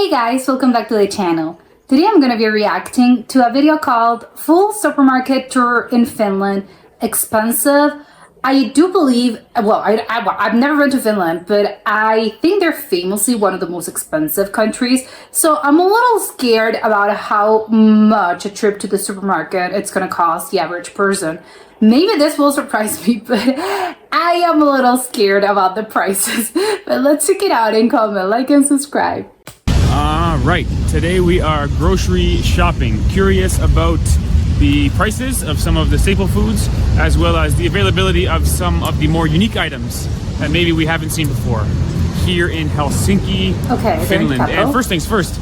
Hey guys, welcome back to the channel. Today I'm going to be reacting to a video called Full Supermarket Tour in Finland, Expensive. I do believe, well, I've never been to Finland, but I think they're famously one of the most expensive countries. So I'm a little scared about how much a trip to the supermarket it's going to cost the average person. Maybe this will surprise me, but I am a little scared about the prices. But let's check it out and comment, like, and subscribe. Right, today we are grocery shopping. Curious about the prices of some of the staple foods, as well as the availability of some of the more unique items that maybe we haven't seen before here in Helsinki, Finland. And first things first,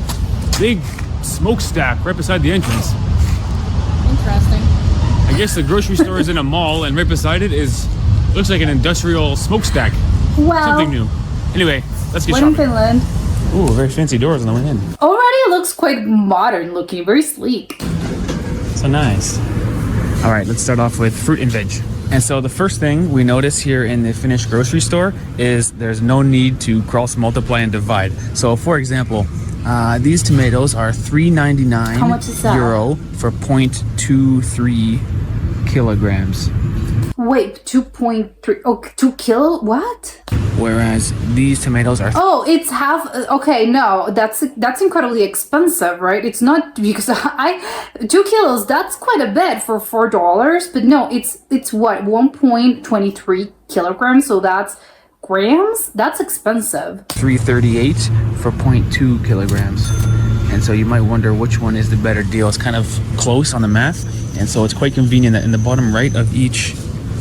big smokestack right beside the entrance. Interesting. I guess the grocery store is in a mall, and right beside it looks like an industrial smokestack. Well, something new. Anyway, let's get we're shopping. in Finland. Ooh, very fancy doors on the way in. Already it looks quite modern looking, very sleek. So nice. All right, let's start off with fruit and veg. And so the first thing we notice here in the Finnish grocery store is there's no need to cross multiply and divide. So for example, these tomatoes are €3.99 How much is that? for 0.23 kilograms. Wait, 2.3, oh, 2 kilo, what? Whereas these tomatoes are... Oh, it's half, okay, no, that's incredibly expensive, right? It's not, because 2 kilos, that's quite a bit for $4, but no, it's what, 1.23 kilograms, so that's grams? That's expensive. $3.38 for 0.2 kilograms. And so you might wonder which one is the better deal. It's kind of close on the math, and so it's quite convenient that in the bottom right of each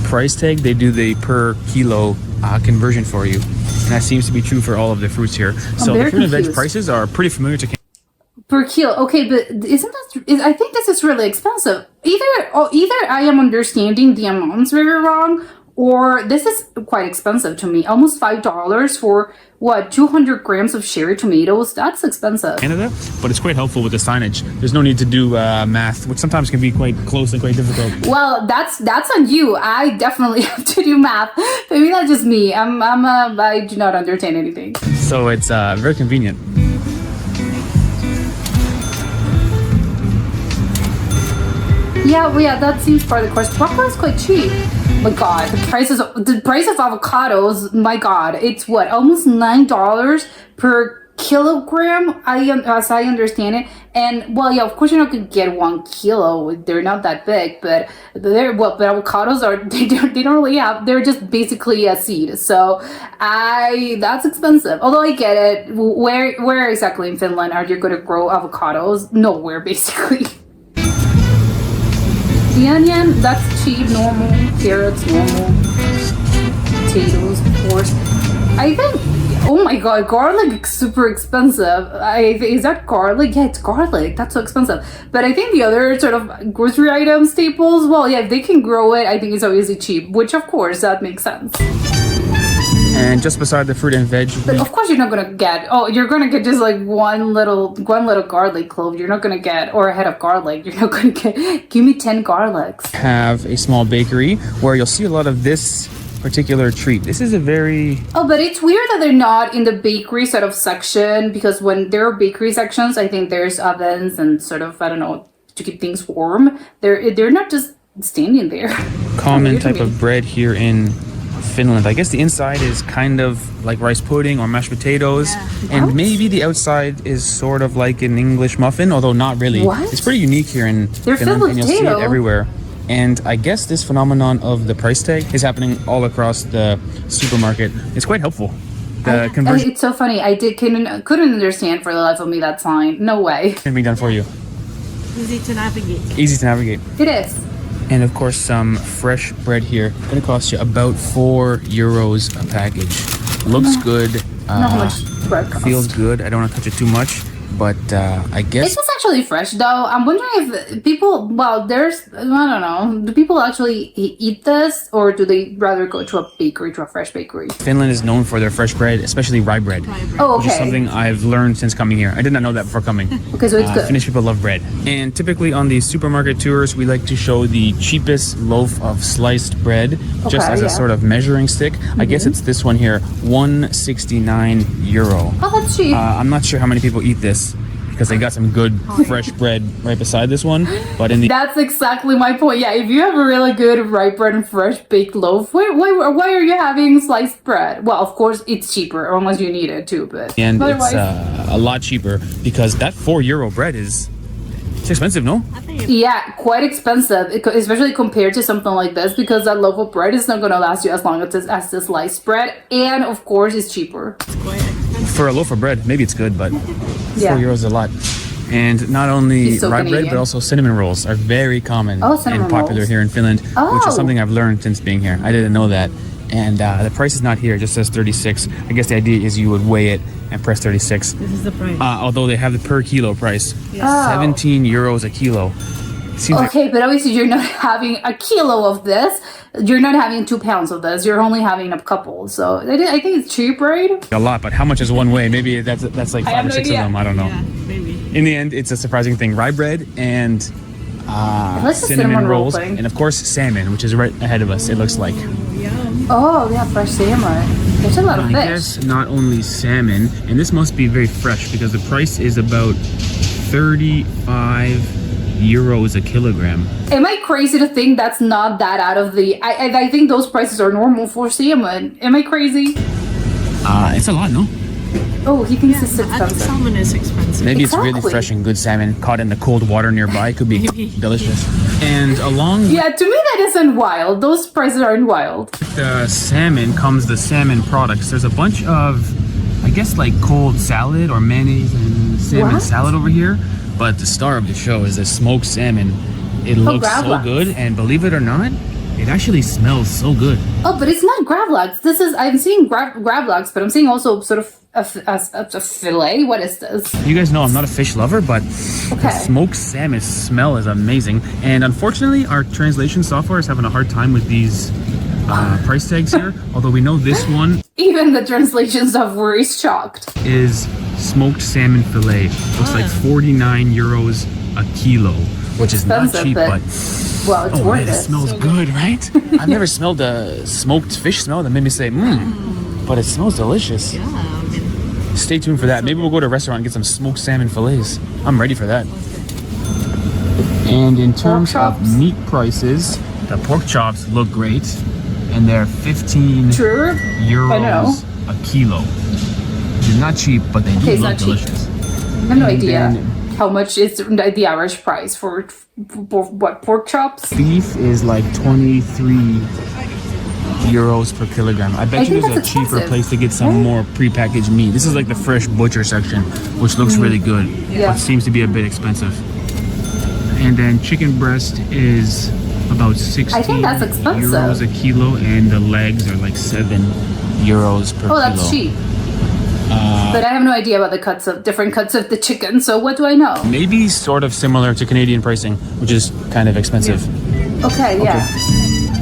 price tag they do the per kilo conversion for you, and that seems to be true for all of the fruits here. So the fruit and veg prices are pretty familiar to per kilo. Okay, but I think this is really expensive. Either I am understanding the amounts very wrong, or this is quite expensive to me. Almost $5 for what, 200 grams of cherry tomatoes? That's expensive. Canada, but it's quite helpful with the signage. There's no need to do math, which sometimes can be quite close and quite difficult. Well, that's on you. I definitely have to do math. Maybe that's just me. I do not understand anything. So it's very convenient. Yeah, that seems part of the course. Broccoli is quite cheap. My God, the price of avocados, my God, it's what, almost $9 per kilogram, as I understand it. And well, yeah, of course you're not gonna get 1 kilo. They're not that big, but but avocados they don't really have. They're just basically a seed. So that's expensive. Although I get it. Where exactly in Finland are you gonna grow avocados? Nowhere, basically. The onion, that's cheap, normal. Carrots, normal. Potatoes, of course. I think, oh my God, garlic is super expensive. Is that garlic? Yeah, it's garlic. That's so expensive. But I think the other sort of grocery item staples, well, yeah, if they can grow it, I think it's obviously cheap, which of course, that makes sense. And just beside the fruit and veg, but of course you're not gonna get. Oh, you're gonna get just like one little garlic clove. You're not gonna get, or a head of garlic. You're not gonna get. Give me 10 garlics. Have a small bakery where you'll see a lot of this particular treat. This is a very... Oh, but it's weird that they're not in the bakery sort of section, because when there are bakery sections, I think there's ovens and sort of, I don't know, to keep things warm. They're not just standing there. Common type of bread here in Finland. I guess the inside is kind of like rice pudding or mashed potatoes, and maybe the outside is sort of like an English muffin, although not really. What? It's pretty unique here in Finland, and you'll see it everywhere. And I guess this phenomenon of the price tag is happening all across the supermarket. It's quite helpful. The conversion. It's so funny. I couldn't understand for the life of me that sign. No way. Can be done for you. Easy to navigate. Easy to navigate. It is. And of course, some fresh bread here. Gonna cost you about €4 a package. Looks good. Not how much bread costs. Feels good. I don't want to touch it too much. but I guess This is actually fresh though. I'm wondering if people, well, there's, I don't know, do people actually eat this or do they rather go to a bakery, to a fresh bakery? Finland is known for their fresh bread, especially rye bread. Oh, Which is okay. something I've learned since coming here. I did not know that before coming. Okay, so it's good. Finnish people love bread. And typically on these supermarket tours, we like to show the cheapest loaf of sliced bread just as a sort of measuring stick. I guess it's this one here, 169 euro. Oh, that's cheap. I'm not sure how many people eat this because they got some good fresh bread right beside this one. But in the That's exactly my point. Yeah, if you have a really good rye bread and fresh baked loaf, why are you having sliced bread? Well, of course, it's cheaper, unless you need it too, but and otherwise... it's a lot cheaper because that 4 euro bread is it's expensive, no? I think Yeah, quite expensive, especially compared to something like this, because that loaf of bread is not going to last you as long as the sliced bread, and of course, it's cheaper. it's quite expensive. For a loaf of bread, maybe it's good, but 4 Yeah. euros is a lot. And not only It's so rye bread, Canadian. but also cinnamon rolls are very common Oh, cinnamon and popular rolls. here in Finland, which Oh. is something I've learned since being here. I didn't know that. And the price is not here, it just says 36. I guess the idea is you would weigh it and press 36. This is the price. Although they have the per kilo price, Oh. 17 euros a kilo. Seems like Okay, but obviously you're not having a kilo of this. You're not having 2 pounds of this. You're only having a couple. So I think it's cheap, right? a lot, but how much is one way? Maybe that's like I 5 have or no 6 idea. of them. I don't know. Yeah, maybe. In the end, it's a surprising thing. Rye bread and like the cinnamon roll rolls, thing. and of course salmon, which is right ahead of us. It looks like. Yum. Oh, yeah, fresh salmon. There's a lot of I fish. guess not only salmon, and this must be very fresh because the price is about 35 euros a kilogram. Am I crazy to think that's not that out of the... I think those prices are normal for salmon. Am I crazy? It's a lot, no? Oh, he thinks it's I think expensive. salmon is expensive. Maybe it's really Exactly. fresh and good salmon caught in the cold water nearby. It could be delicious. And along Yeah, to me that isn't wild. Those prices aren't wild. with the salmon comes the salmon products. There's a bunch of, I guess, like cold salad or mayonnaise and salmon What? salad over here. But the star of the show is the smoked salmon. It looks so gravlax. good, and believe it or not, it actually smells so good. Oh, but it's not gravlax. This is... I'm seeing gravlax, but I'm seeing also sort of a fillet. What is this? You guys know I'm not a fish lover, but the Okay. smoked salmon smell is amazing. And unfortunately, our translation software is having a hard time with these price tags here. Although we know this one Even the translation software is shocked. is smoked salmon fillet. Looks like 49 euros a kilo, which is not Expensive, cheap, but Well, it's oh worth man, it it. smells good, right? I've never smelled a smoked fish smell that made me say, but it smells delicious. Yeah, I mean, Stay tuned for that. Maybe we'll go to a restaurant and get some smoked salmon fillets. I'm ready for that. And in terms chops. of meat prices, the pork chops look great, and they're 15 True. I know. euros a kilo. They're not cheap, but they do Okay, it's look not cheap. delicious. I have no And idea then- how much is the average price for what, pork chops? Beef is like 23 euros per kilogram. I bet I you think there's a that's cheaper expensive, place to get some more prepackaged meat. This is like the fresh butcher section, which looks really good, Yeah. but seems to be a bit expensive. And then chicken breast is about 16 I think that's expensive. euros a kilo, and the legs are like 7 euros per kilo. Oh, that's cheap. But I have no idea about the different cuts of the chicken, so what do I know? Maybe sort of similar to Canadian pricing, which is kind of expensive. Okay, yeah.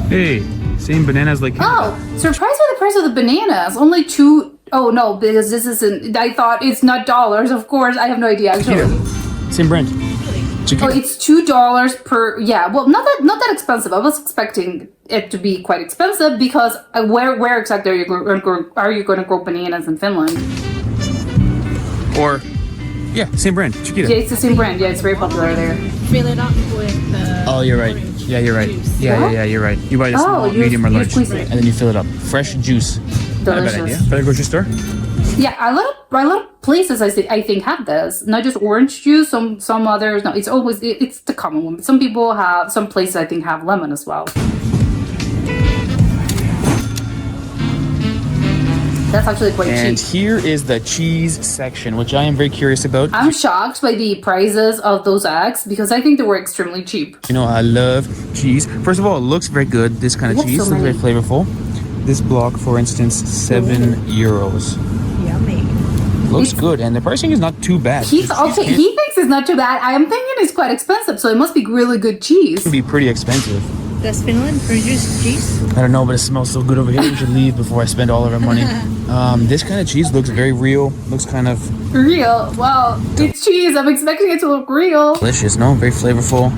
Hey, same bananas like Canada. Oh, surprised by the price of the bananas. Only 2... Oh, no, because this isn't... I thought it's not dollars, of course. I have no idea, actually. Same brand. Chicken. Oh, it's $2 per... Yeah, well, not that expensive. I was expecting it to be quite expensive because where exactly are you going to grow bananas in Finland? Or, yeah, same brand. Chiquita. Yeah, it's the same brand. Yeah, it's very popular there. fill it up with Oh, you're right. orange Yeah, you're right. juice. Yeah, you're right. You buy the small, you- medium, or you large, squeeze it. and then you fill it up. Fresh juice. Not a bad idea. Delicious. For the grocery store? Yeah, a lot of places I think have this. Not just orange juice. Some others. No, it's the common one. Some people have. Some places I think have lemon as well. That's actually quite And cheap. here is the cheese section, which I am very curious about. I'm shocked by the prices of those eggs because I think they were extremely cheap. You know, I love cheese. First of all, it looks very good. This kind of Yes, cheese so looks very many. flavorful. This block, for instance, 7 euros. Yummy. Looks good, and the pricing is not too bad. He's okay. He thinks it's not too bad. I am thinking it's quite expensive, so it must be really good cheese. It can be pretty expensive. Does Finland produce cheese? I don't know, but it smells so good over here. We should leave before I spend all of our money. This kind of cheese looks very real. Looks kind of Real? Well, it's cheese. I'm expecting it to look real. delicious, no? Very flavorful.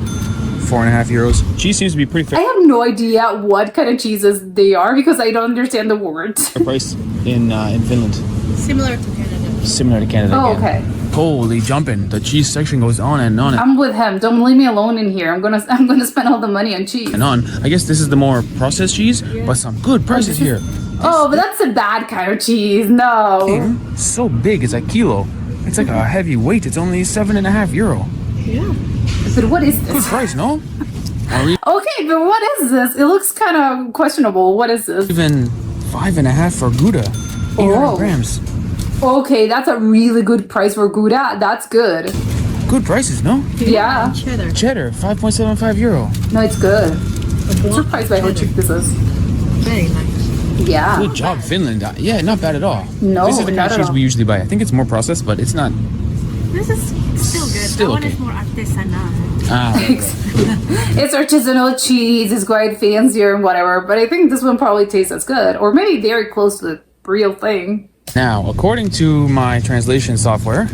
4.5 euros. Cheese seems to be pretty I fair have no idea what kind of cheeses they are because I don't understand the words. price in Finland. Similar to Canada. Similar to Canada. Oh, again. okay. Holy jumping. The cheese section goes on and on I'm with him. Don't leave me alone in here. I'm gonna spend all the money on cheese. and on. I guess this is the more processed cheese, but some good prices here. Oh, but that's a bad kind of cheese. No. So big, it's a kilo. It's like a heavy weight. It's only 7.5 euro. Yeah. But what is Good this? price, no? Or Okay, but what is this? It looks kind of questionable. What is this? even 5.5 for Gouda. 800 Oh. grams. Okay, that's a really good price for Gouda. That's good. Good prices, no? Yeah. Cheddar. Cheddar, 5.75 euro. No, it's good. A I'm block surprised by how cheddar. cheap this is. Very nice. Yeah. Good job, Finland. Yeah, not bad at all. No, This is the kind not of at cheese all. we usually buy. I think it's more processed, but it's not. This is still good. Still that one okay. is more artisanal. It's artisanal cheese. It's quite fancier and whatever. But I think this one probably tastes as good, or maybe very close to the real thing. Now, according to my translation software,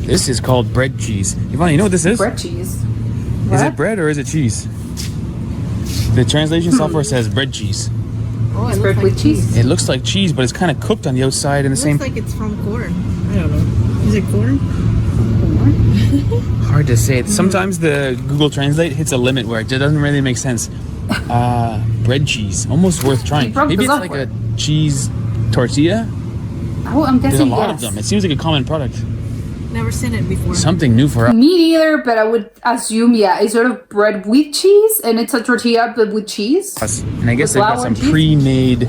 this is called bread cheese. Yvonne, you know what this is? Bread cheese. Is What? it bread or is it cheese? The translation software says bread cheese. Oh, It's it bread looks with like cheese. It looks like cheese, but it's kind of cooked on the outside and the It same. looks like it's from corn. I don't know. Is it corn? Hard to say. Sometimes the Google Translate hits a limit where it doesn't really make sense. Bread cheese, almost worth trying. broke Maybe the it's like a cheese tortilla. Oh, I'm There's a guessing lot yes. of them. It seems like a common product. Never seen it before. Something new for us. Me neither, but I would assume, yeah, it's sort of bread with cheese, and it's a tortilla but with cheese. And I guess they've got flour some and cheese? pre-made,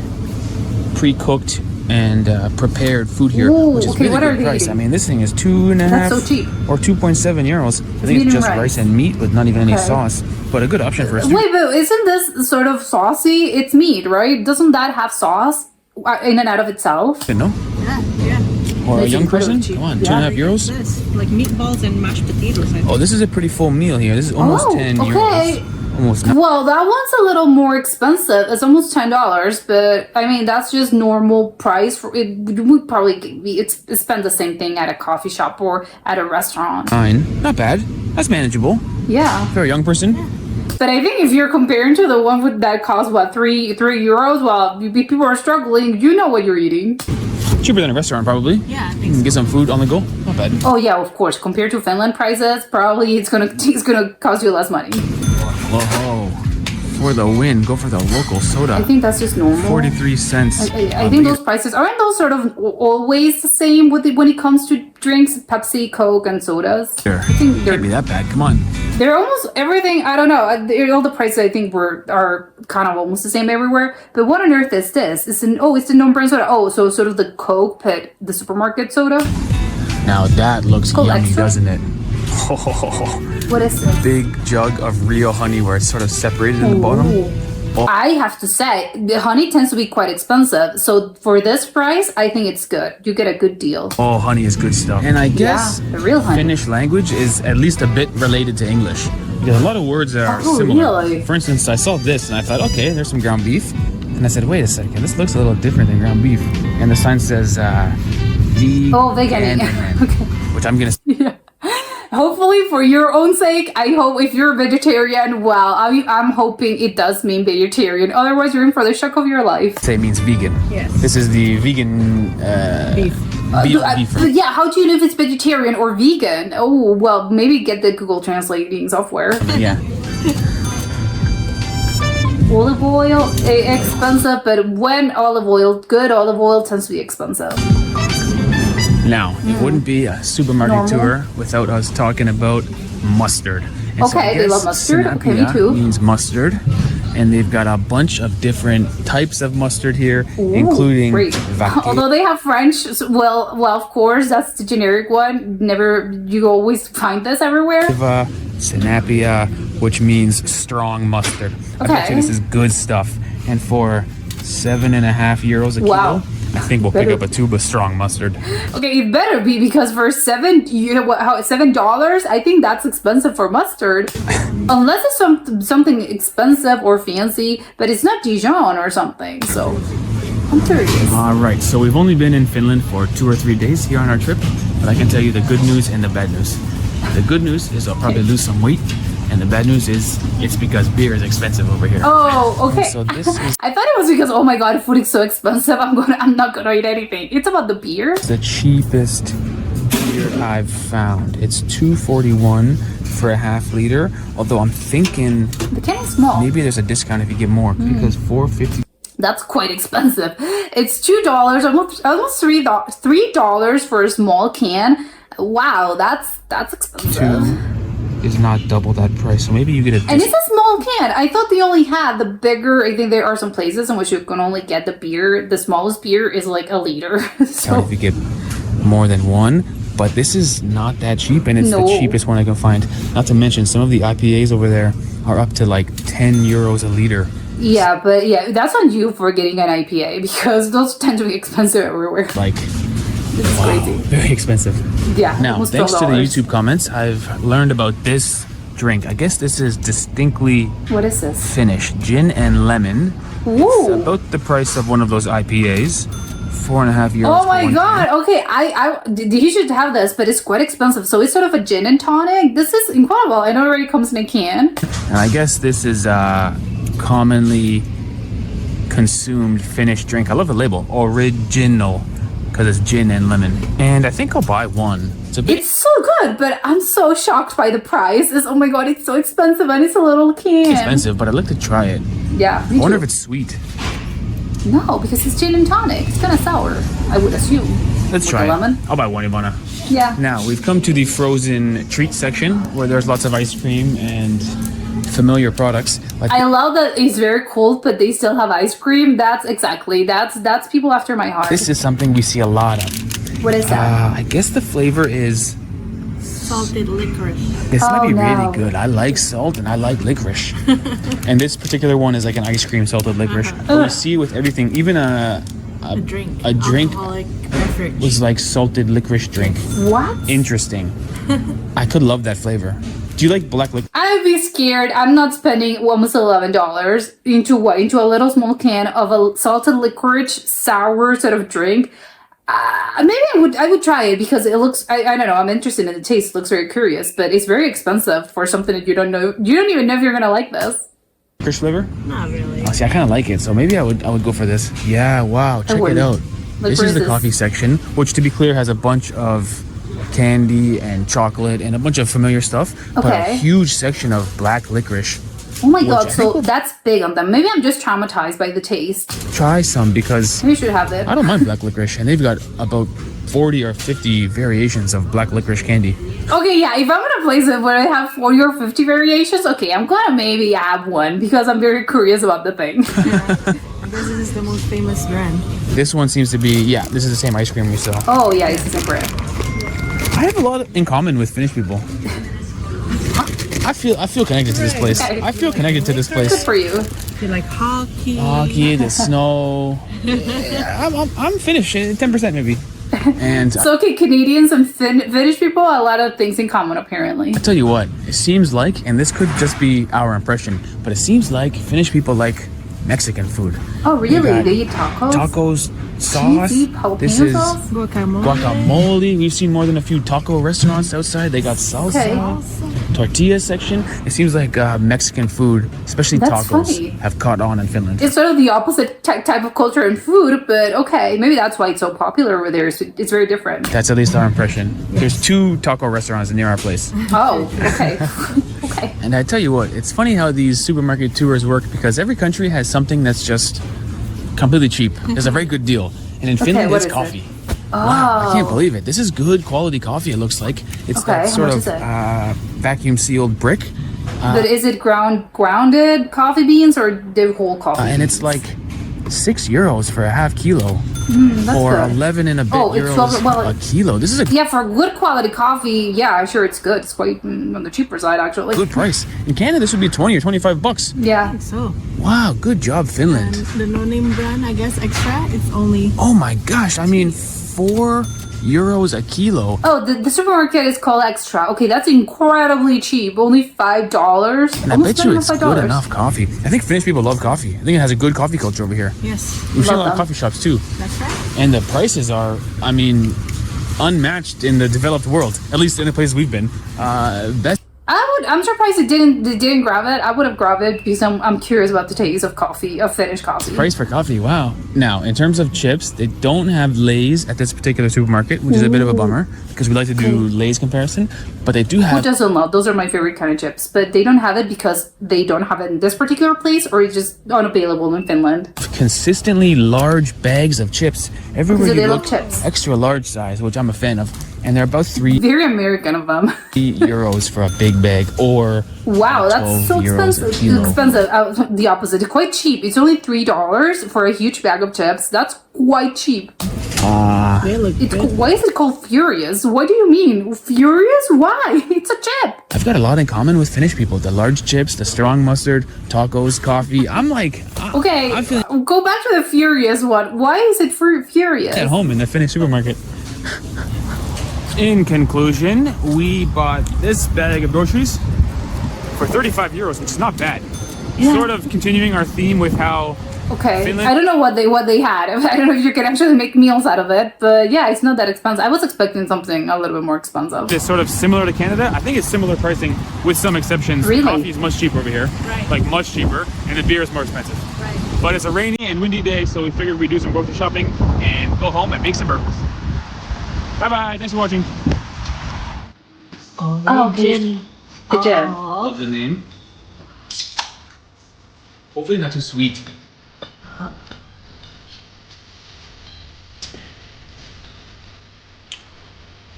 pre-cooked, and prepared food here, Ooh, which is okay, really what good are they price. eating? I mean, this thing is 2.5 That's so cheap. or 2.7 euros. I think medium it's just rice. rice and meat with not even any Okay. sauce, but a good option for us. Wait, but isn't this sort of saucy? It's meat, right? Doesn't that have sauce in and out of itself? You know, Yeah, yeah. or a It's young incredibly person. cheap. Come on, Yeah. 2.5 Like euros. this, like meatballs and mashed potatoes. I think. Oh, this is a pretty full meal here. This is almost Oh, 10 okay. euros. Almost. Well, that one's a little more expensive. It's almost $10, but I mean that's just normal price for it. Would probably be it's spend the same thing at a coffee shop or at a restaurant. Fine. Not bad. That's manageable. Yeah, For a young person. but I think if you're comparing to the one with that costs what three euros, well, people are struggling. You know what you're eating. Cheaper than a restaurant, probably. Yeah, I You think can so. get some food on the go. Not bad. Oh yeah, of course. Compared to Finland prices, probably it's gonna cost you less money. Whoa. For the win, go for the local I soda. think that's just normal. 43 cents. I think those prices aren't those sort of always the same when it comes to drinks, Pepsi, Coke, and sodas. There. I think Can't be that bad. Come on. they're almost everything. I don't know. All the prices I think are kind of almost the same everywhere. But what on earth is this? It's the non-brand soda. Oh, so sort of the Coke, but the supermarket soda. Now that looks Coke yummy, Extra? doesn't it? What is this? Big jug of real honey where it's sort of separated in the bottom. Ooh. I have to say, the honey tends to be quite expensive. So for this price, I think it's good. You get a good deal. Oh, honey is good stuff. And I guess Yeah, the real honey. Finnish language is at least a bit related to English. Because a lot of words are Oh, similar. really? For instance, I saw this and I thought, okay, there's some ground beef. And I said, wait a second, this looks a little different than ground beef. And the sign says, vegan. Oh, vegan. Okay. Which I'm going to Yeah. Hopefully, for your own sake, I hope if you're a vegetarian, well, I'm hoping it does mean vegetarian. Otherwise, you're in for the shock of your life. say means vegan. Yes. This is the vegan Beef. beef. Yeah, how do you know if it's vegetarian or vegan? Oh, well, maybe get the Google translating software. Yeah. Olive oil, expensive, but when good olive oil tends to be expensive. Now, it wouldn't be a supermarket Normal. tour without us talking about mustard. And Okay, I they guess love mustard. Okay, me Sinapia too. means mustard. And they've got a bunch of different types of mustard here, Ooh, including great. vaque. Although they have French, well, of course, that's the generic one. You always find this everywhere. Sinapia, which means strong mustard. I bet Okay. you this is good stuff. And for 7.5 euros a Wow. kilo, I think we'll pick up a tube of strong mustard. Okay, it better be because for $7, I think that's expensive for mustard. Unless it's something expensive or fancy, but it's not Dijon or something. So I'm curious. All right, so we've only been in Finland for 2 or 3 days here on our trip, but I can tell you the good news and the bad news. The good news is I'll probably lose some weight, and the bad news is it's because beer is expensive over here. Oh, okay. So this is I thought it was because, oh my god, food is so expensive. I'm not gonna eat anything. It's about the beer. the cheapest beer I've found. It's $2.41 for a half liter, although I'm thinking The can is small. maybe there's a discount if you get more, because $4.50. That's quite expensive. It's $2, almost $3 for a small can. Wow, that's expensive. Is not double that price, so maybe you get a And it's a small can. I thought they only had the bigger. I think there are some places in which you can only get the beer. The smallest beer is like a liter. discount if you get more than one. But this is not that cheap, and it's No. the cheapest one I can find. Not to mention, some of the IPAs over there are up to like 10 euros a liter. Yeah, but yeah, that's on you for getting an IPA because those tend to be expensive everywhere. Like, This is crazy. very expensive. Yeah. Now, almost thanks to the $12. YouTube comments, I've learned about this drink. I guess this is distinctly What is this? Finnish. Gin and lemon. It's Ooh. about the price of one of those IPAs. 4.5 euros. Oh for my one god. can. Okay, you should have this, but it's quite expensive. So it's sort of a gin and tonic. This is incredible. I know it already comes in a can. And I guess this is commonly consumed Finnish drink. I love the label. Original. Because it's gin and lemon. And I think I'll buy one. It's a bit It's so good, but I'm so shocked by the price. Oh my god, it's so expensive and it's a little can. expensive, but I'd like to try it. Yeah. I wonder if it's sweet. No, because it's gin and tonic. It's kind of sour, I would assume. Let's With try the it. lemon. I'll buy one, Ivana. Yeah. Now, we've come to the frozen treat section where there's lots of ice cream and familiar products. Like I love that it's very cold, but they still have ice cream. That's people after my heart. this is something we see a lot of. What is that? I guess the flavor is, Salted licorice. this might be no. really good. I like salt and I like licorice. And this particular one is like an ice cream salted licorice. But we see with everything, even A drink. a drink Alcoholic beverage. was like salted licorice drink. What? Interesting. I could love that flavor. Do you like black licorice? I'd be scared. I'm not spending almost $11 into what? Into a little small can of a salted licorice sour sort of drink. Maybe I would try it because it looks. I don't know. I'm interested in the taste. It looks very curious, but it's very expensive for something that you don't know. You don't even know if you're gonna like this. Licorice flavor? Not really. Oh, see, I kind of like it, so maybe I would go for this. Yeah, wow, check it wouldn't. out. Like, This where is is the this? coffee section, which, to be clear, has a bunch of candy and chocolate and a bunch of familiar stuff, but a Okay. huge section of black licorice. Oh my Which god! I So think- that's big on them. Maybe I'm just traumatized by the taste. Try some, because Maybe you should have that. I don't mind black licorice, and they've got about 40 or 50 variations of black licorice candy. Okay, yeah. If I'm in a place where I have 40 or 50 variations, okay, I'm gonna maybe have one because I'm very curious about the thing. I guess this is the most famous brand. This one seems to be, yeah, this is the same ice cream we saw. Oh yeah, it's a brand. I have a lot in common with Finnish people. I feel connected to this place. I feel connected to this Good place. for you. You like hockey. Hockey, the snow. Yeah, I'm Finnish, 10% maybe. And So okay, Canadians and Finnish people, a lot of things in common apparently. I tell you what, it seems like, and this could just be our impression, but it seems like Finnish people like Mexican food. Oh really? got They eat tacos? Tacos, sauce. Cheesy jalapeno This is sauce? Guacamole. guacamole. We've seen more than a few taco restaurants outside. They got salsa. Okay. Tortilla section. It seems like Mexican food, especially That's tacos, funny. have caught on in Finland. It's sort of the opposite type of culture and food, but okay, maybe that's why it's so popular over there. It's very different. That's at least our impression. There's 2 taco restaurants near our place. Oh, okay. Okay. And I tell you what, it's funny how these supermarket tours work, because every country has something that's just completely cheap. There's a very good deal. And in Finland, what it's is it? coffee. Oh. Wow, I can't believe it. This is good quality coffee, it looks like. It's Okay, that how sort much of is it? vacuum sealed brick. But is it grounded coffee beans or the whole coffee? And it's like €6 for a half kilo. That's or good. 11 and a bit Oh, it's euros 12 well, a kilo. This is a Yeah, for good quality coffee, yeah, sure, it's good. It's quite on the cheaper side, actually. good price. In Canada, this would be 20 or 25 bucks. Yeah. So, Wow, good job, and Finland. the no-name brand, I guess, extra, it's only Oh my gosh, I mean, 4 euros a kilo. Oh, the supermarket is called Extra. Okay, that's incredibly cheap. Only $5. And I bet you it's good enough coffee. I think Finnish people love coffee. I think it has a good coffee culture over here. yes, We've seen a lot of them. coffee shops too. that's right. And the prices are, I mean, unmatched in the developed world, at least in the places we've been. Best I'm surprised it didn't grab it. I would have grabbed it because I'm curious about the taste of coffee, of Finnish coffee. price for coffee, wow. Now, in terms of chips, they don't have Lay's at this particular supermarket, which is a bit of a bummer because we like to do Lay's comparison, but they do Who have doesn't love? Those are my favorite kind of chips, but they don't have it because they don't have it in this particular place, or it's just unavailable in Finland. consistently large bags of chips. Everywhere So you they look, love chips. extra large size, which I'm a fan of, and they're about 3 Very American of them. euros for a big bag, or Wow, that's 12 so euros a expensive. kilo. Expensive. The opposite. It's quite cheap. It's only $3 for a huge bag of chips. That's quite cheap. They look good. Why is it called Furious? What do you mean? Furious? Why? It's a chip. I've got a lot in common with Finnish people. The large chips, the strong mustard, tacos, coffee. I'm like, Okay, I feel go back to the Furious one. Why is it Furious? at home in the Finnish supermarket. In conclusion, we bought this bag of groceries for 35 euros, which is not bad. Yeah. Sort of continuing our theme with how Okay, Finland- I don't know what they had. I don't know if you can actually make meals out of it, but yeah, it's not that expensive. I was expecting something a little bit more expensive. it's sort of similar to Canada. I think it's similar pricing with some exceptions. Really? Coffee is much cheaper over here, Right. like much cheaper, and the beer is more expensive. Right. But it's a rainy and windy day, so we figured we'd do some grocery shopping and go home and make some burgers. Bye bye, thanks for watching. Oh, good. Good job. Love the name. Hopefully not too sweet.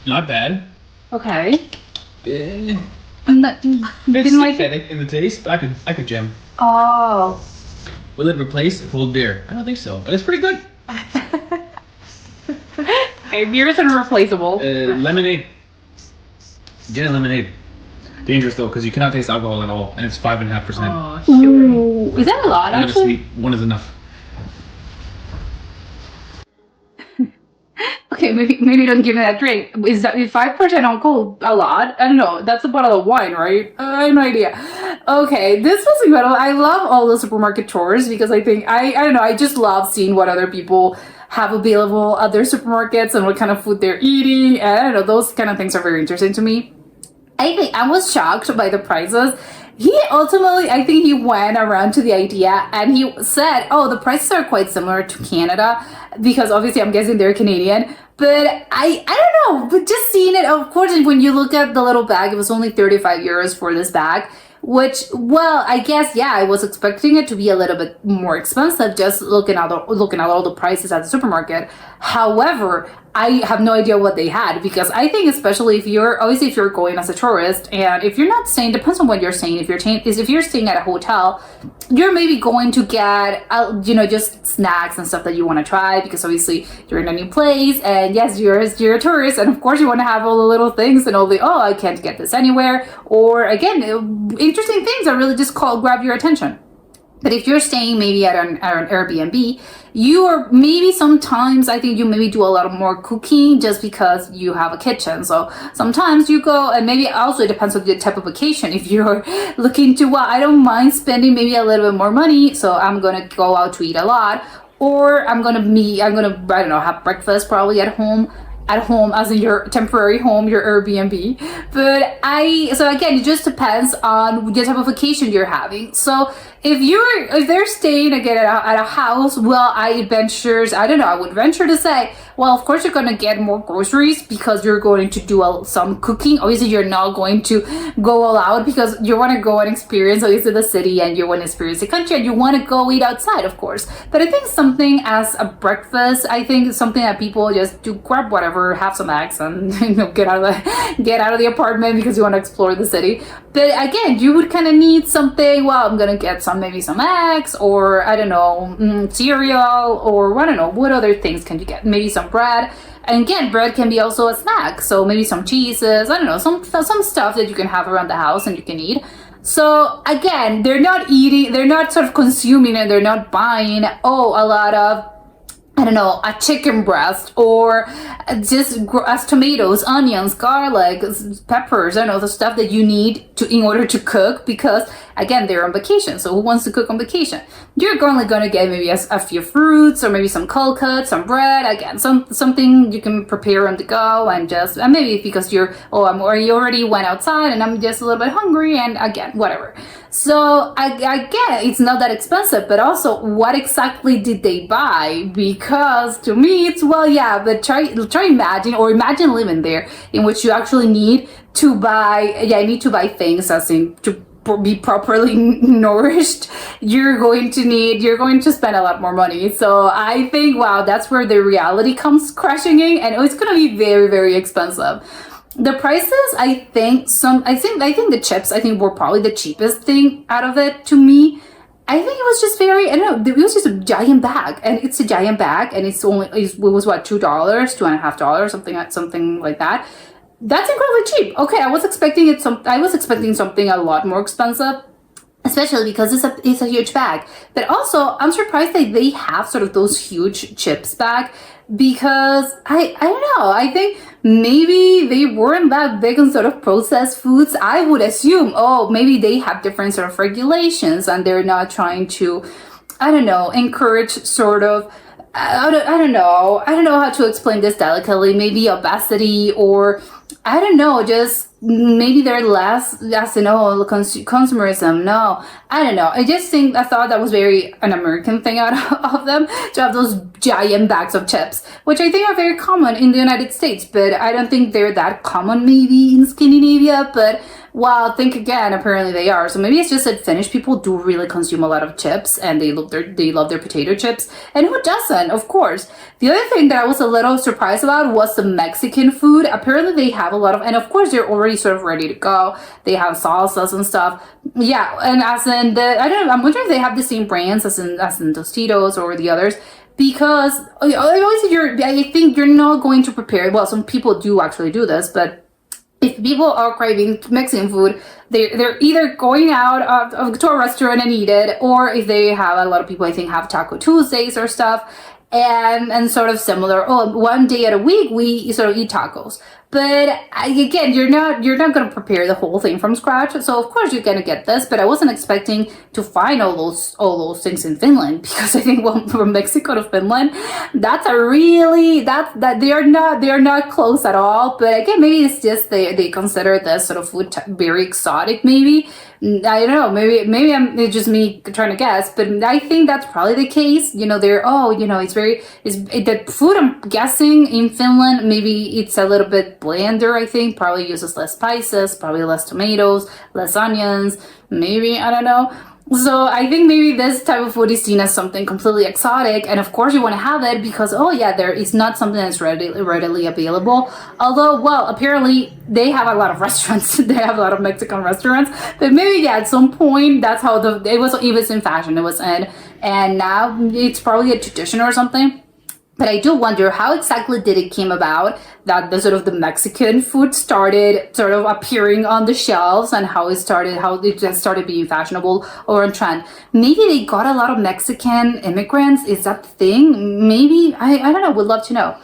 Not bad. Okay. Eh, Didn't It's like it? synthetic in the taste, but I could jam. Oh. Will it replace cold beer? I don't think so, but it's pretty good. Hey, beer is irreplaceable. Lemonade. Gin and lemonade. Dangerous though, because you cannot taste alcohol at all, and it's 5.5%. Oh, sure. Ooh, is that a lot Not actually? sweet. One is enough. Okay, maybe don't give me that drink. Is 5% alcohol a lot? I don't know. That's a bottle of wine, right? I have no idea. Okay, this was incredible. I love all the supermarket tours because I think I don't know. I just love seeing what other people have available at their supermarkets and what kind of food they're eating. And I don't know. Those kind of things are very interesting to me. I think I was shocked by the prices. He ultimately, I think he went around to the idea and he said, oh, the prices are quite similar to Canada because obviously I'm guessing they're Canadian. But I don't know, but just seeing it, of course, when you look at the little bag, it was only 35 euros for this bag, which, well, I guess, yeah, I was expecting it to be a little bit more expensive just looking at all the prices at the supermarket. However, I have no idea what they had because I think especially if you're going as a tourist and if you're not staying, depends on what you're staying. If you're staying at a hotel, you're maybe going to get just snacks and stuff that you want to try because obviously you're in a new place and yes, you're a tourist and of course you want to have all the little things and all the I can't get this anywhere, or again interesting things that really just grab your attention. But if you're staying maybe at an Airbnb, you are maybe sometimes, I think you maybe do a lot of more cooking just because you have a kitchen. So sometimes you go, and maybe also it depends on the type of vacation. If you're looking to, I don't mind spending maybe a little bit more money, so I'm going to go out to eat a lot. Or I'm going to, I don't know, have breakfast probably at home as in your temporary home, your Airbnb. So again, it just depends on the type of vacation you're having. So if they're staying again at a house, well, I would venture to say, well, of course you're going to get more groceries because you're going to do some cooking. Obviously, you're not going to go all out because you want to go and experience obviously the city and you want to experience the country and you want to go eat outside, of course. But I think something as a breakfast, I think it's something that people just do, grab whatever, have some eggs and get out of the apartment because you want to explore the city. But again, you would kind of need something. Well, I'm going to get maybe some eggs, or I don't know, cereal, or I don't know, what other things can you get? Maybe some bread. And again, bread can be also a snack. So maybe some cheeses, I don't know, some stuff that you can have around the house and you can eat. So again, they're not sort of consuming, and they're not buying, a lot of, I don't know, a chicken breast, or just as tomatoes, onions, garlic, peppers, I don't know, the stuff that you need in order to cook, because again, they're on vacation. So who wants to cook on vacation? You're only going to get maybe a few fruits, or maybe some cold cuts, some bread, again, something you can prepare on the go, and maybe because you already went outside and I'm just a little bit hungry, and again, whatever. So again, it's not that expensive, but also what exactly did they buy? Because to me, it's, but try imagine living there, in which you actually need to buy things, as in to be properly nourished. You're going to spend a lot more money. So I think, that's where the reality comes crashing in, and it's going to be very, very expensive. The prices, I think the chips, were probably the cheapest thing out of it to me. I think it was just it was just a giant bag, and it's a giant bag, and it was what, $2, $2.50, something like that. That's incredibly cheap. Okay, I was expecting something a lot more expensive, especially because it's a huge bag. But also, I'm surprised that they have sort of those huge chips bag, because I don't know, I think maybe they weren't that big on sort of processed foods. I would assume, maybe they have different sort of regulations, and they're not trying to, I don't know, encourage sort of, I don't know how to explain this delicately, maybe obesity, or I don't know, just maybe they're less, consumerism. No, I don't know. I thought that was very an American thing out of them, to have those giant bags of chips, which I think are very common in the United States, but I don't think they're that common maybe in Scandinavia. But think again, apparently they are. So maybe it's just that Finnish people do really consume a lot of chips, and they love their potato chips. And who doesn't? Of course. The other thing that I was a little surprised about was the Mexican food. Apparently they have a lot of, and of course they're already sort of ready to go. They have salsas and stuff. Yeah, and as in I'm wondering if they have the same brands as in Tostitos or the others. Because I think you're not going to prepare. Well, some people do actually do this, but if people are craving Mexican food, they're either going out to a restaurant and eat it, or if they have, a lot of people I think have Taco Tuesdays or stuff, and sort of similar. One day a week we sort of eat tacos. But again, you're not going to prepare the whole thing from scratch. So of course you're going to get this, but I wasn't expecting to find all those things in Finland, because I think from Mexico to Finland, that's that they are not close at all. But again, maybe it's just they consider this sort of food very exotic. Maybe I don't know. Maybe it's just me trying to guess, but I think that's probably the case. The food, I'm guessing, in Finland, maybe it's a little bit blander. I think probably uses less spices, probably less tomatoes, less onions, maybe, I don't know. So I think maybe this type of food is seen as something completely exotic, and of course you want to have it because there is not something that's readily available. Although, apparently they have a lot of restaurants. They have a lot of Mexican restaurants, but maybe at some point that's how it was in fashion. It was in, and now it's probably a tradition or something. But I do wonder, how exactly did it came about that the Mexican food started sort of appearing on the shelves, and how it just started being fashionable or on trend. Maybe they got a lot of Mexican immigrants. Is that the thing? Maybe, I don't know, would love to know.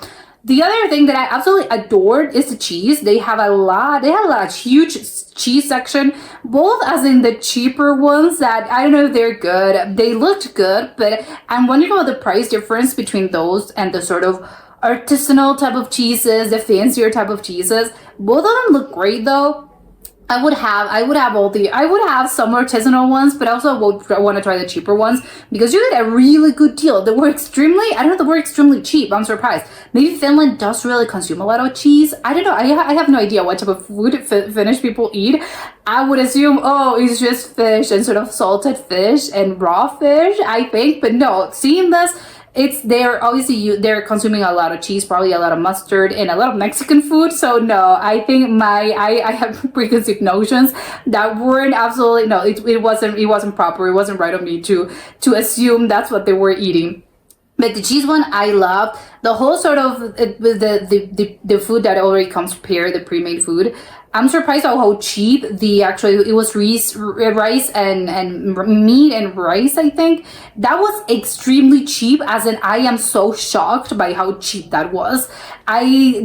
The other thing that I absolutely adored is the cheese. They had a huge cheese section, both as in the cheaper ones that I don't know if they're good. They looked good, but I'm wondering about the price difference between those and the sort of artisanal type of cheeses, the fancier type of cheeses. Both of them look great though. I would have some artisanal ones, but I also want to try the cheaper ones because you get a really good deal. They were extremely cheap. I'm surprised. Maybe Finland does really consume a lot of cheese. I don't know. I have no idea what type of food Finnish people eat. I would assume, it's just fish and sort of salted fish and raw fish, I think. But no, seeing this, they're obviously they're consuming a lot of cheese, probably a lot of mustard, and a lot of Mexican food. So no, I think I have preconceived notions that weren't absolutely, no, it wasn't proper. It wasn't right of me to assume that's what they were eating. But the cheese one, I loved the whole sort of the food that already comes prepared, the pre-made food. I'm surprised how cheap it was rice and meat and rice. I think that was extremely cheap. As in, I am so shocked by how cheap that was. I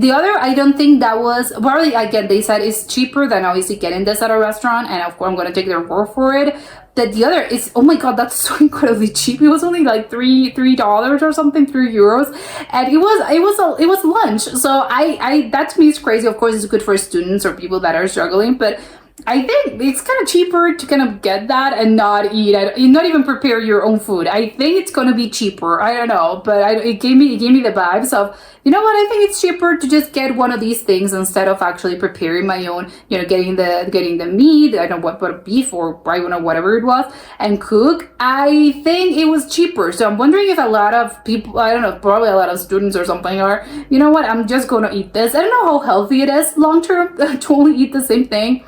don't think that was, probably, again, they said it's cheaper than obviously getting this at a restaurant, and of course I'm gonna take their word for it. That the other is, oh my god, that's so incredibly cheap. It was only like $3 or something, €3, and it was lunch. So I that to me is crazy. Of course, it's good for students or people that are struggling, but I think it's kind of cheaper to kind of get that and not eat it, not even prepare your own food. I think it's gonna be cheaper. I don't know, but it gave me the vibes of, you know what? I think it's cheaper to just get one of these things instead of actually preparing my own. You know, getting the meat. I don't know what beef or I don't know, whatever it was, and cook. I think it was cheaper. So I'm wondering if a lot of people, I don't know, probably a lot of students or something are, you know what? I'm just gonna eat this. I don't know how healthy it is long term to only eat the same thing.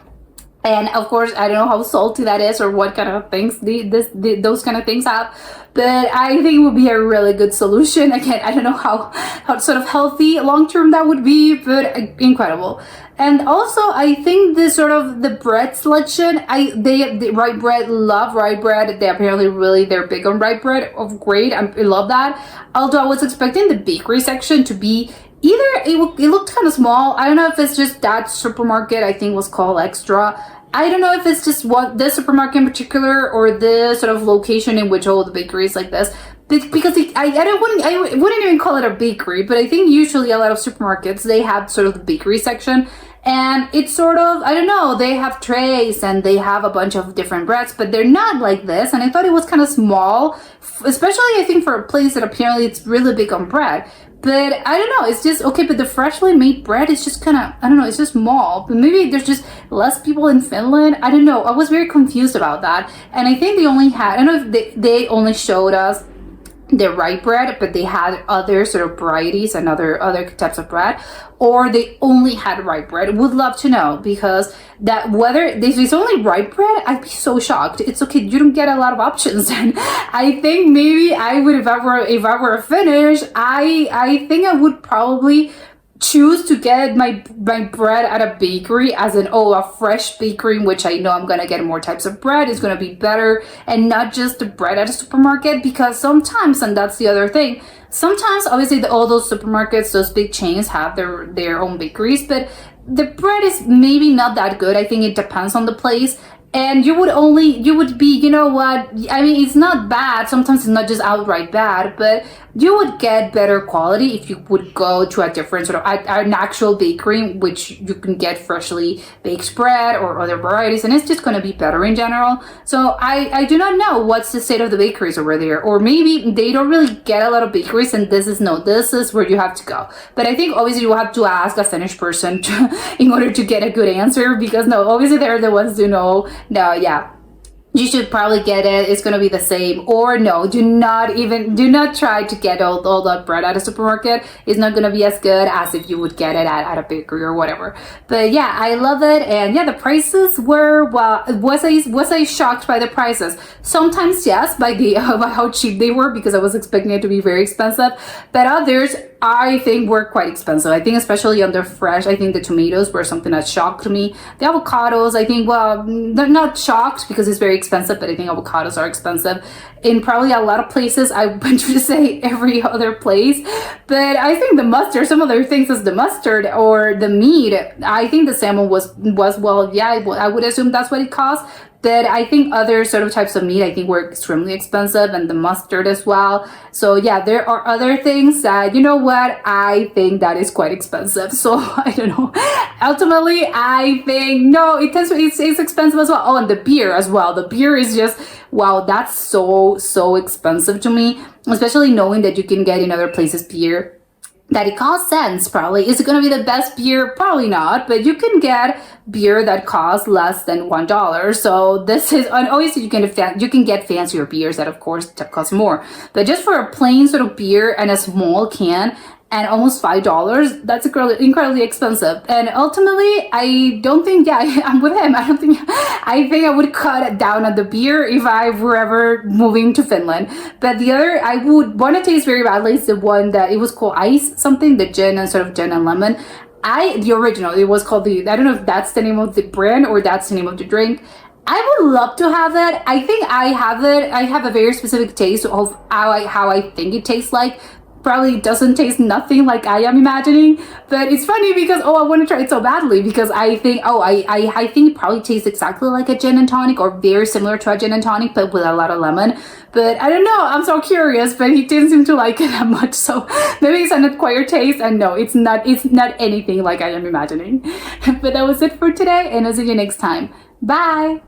And of course, I don't know how salty that is or what kind of things those kind of things have. But I think it would be a really good solution. Again, I don't know how sort of healthy long term that would be, but incredible. And also, I think this sort of the bread selection, the rye bread, love rye bread. They apparently they're big on rye bread. Great, I love that. Although I was expecting the bakery section to be either it looked kind of small. I don't know if it's just that supermarket, I think was called Extra. I don't know if it's just this supermarket in particular or the sort of location in which all the bakeries like this. Because I wouldn't even call it a bakery, but I think usually a lot of supermarkets, they have sort of the bakery section. And it's sort of, I don't know, they have trays and they have a bunch of different breads, but they're not like this. And I thought it was kind of small, especially I think for a place that apparently it's really big on bread. But I don't know, it's just, okay, but the freshly made bread is just kind of, I don't know, it's just small. But maybe there's just less people in Finland. I don't know, I was very confused about that. And I think they only had, I don't know if they only showed us the rye bread, but they had other sort of varieties and other types of bread, or they only had rye bread. Would love to know, because that whether this is only rye bread, I'd be so shocked. It's okay, you don't get a lot of options. And I think maybe I would, if I were Finnish, I think I would probably choose to get my bread at a bakery, as in, a fresh bakery in which I know I'm gonna get more types of bread, is gonna be better, and not just the bread at a supermarket. Because sometimes, and that's the other thing, sometimes obviously all those supermarkets, those big chains have their own bakeries, but the bread is maybe not that good. I think it depends on the place. And you would be, you know what, I mean, it's not bad. Sometimes it's not just outright bad, but you would get better quality if you would go to a different sort of an actual bakery in which you can get freshly baked bread or other varieties, and it's just going to be better in general. So I do not know what's the state of the bakeries over there, or maybe they don't really get a lot of bakeries, and this is where you have to go. But I think obviously you have to ask a Finnish person in order to get a good answer, because no, obviously they're the ones who know. No, yeah, you should probably get it. It's gonna be the same. Or no, do not try to get all that bread at a supermarket. It's not gonna be as good as if you would get it at a bakery or whatever. But yeah, I love it. And yeah, the prices were, well, was I shocked by the prices? Sometimes yes, by how cheap they were, because I was expecting it to be very expensive. But others, I think, were quite expensive. I think especially on the fresh, I think the tomatoes were something that shocked me. The avocados, I think, well, they're not shocked because it's very expensive, but I think avocados are expensive in probably a lot of places. I venture to say every other place. But I think the mustard, some other things as the mustard or the meat, I think the salmon was well, yeah, I would assume that's what it cost. But I think other sort of types of meat, I think, were extremely expensive, and the mustard as well. So yeah, there are other things that, you know what, I think that is quite expensive. So I don't know. Ultimately, I think, no, it's expensive as well. Oh, and the beer as well. The beer is just, wow, that's so expensive to me, especially knowing that you can get in other places beer that it costs cents probably. Is it going to be the best beer? Probably not, but you can get beer that costs less than $1. So this is, and obviously you can get fancier beers that of course cost more. But just for a plain sort of beer and a small can, and almost $5, that's incredibly expensive. And ultimately, I don't think, I'm with him. I think I would cut down on the beer if I were ever moving to Finland. But the other, I would want to taste very badly is the one that, it was called Ice something, the gin and sort of gin and lemon. The original, it was called I don't know if that's the name of the brand or that's the name of the drink. I would love to have that. I think I have it. I have a very specific taste of how I think it tastes like. Probably doesn't taste nothing like I am imagining, but it's funny because I want to try it so badly because I think I think it probably tastes exactly like a gin and tonic or very similar to a gin and tonic but with a lot of lemon. But I don't know, I'm so curious, but he didn't seem to like it that much, so maybe it's an acquired taste, and no, it's not anything like I am imagining. But that was it for today, and I'll see you next time. Bye.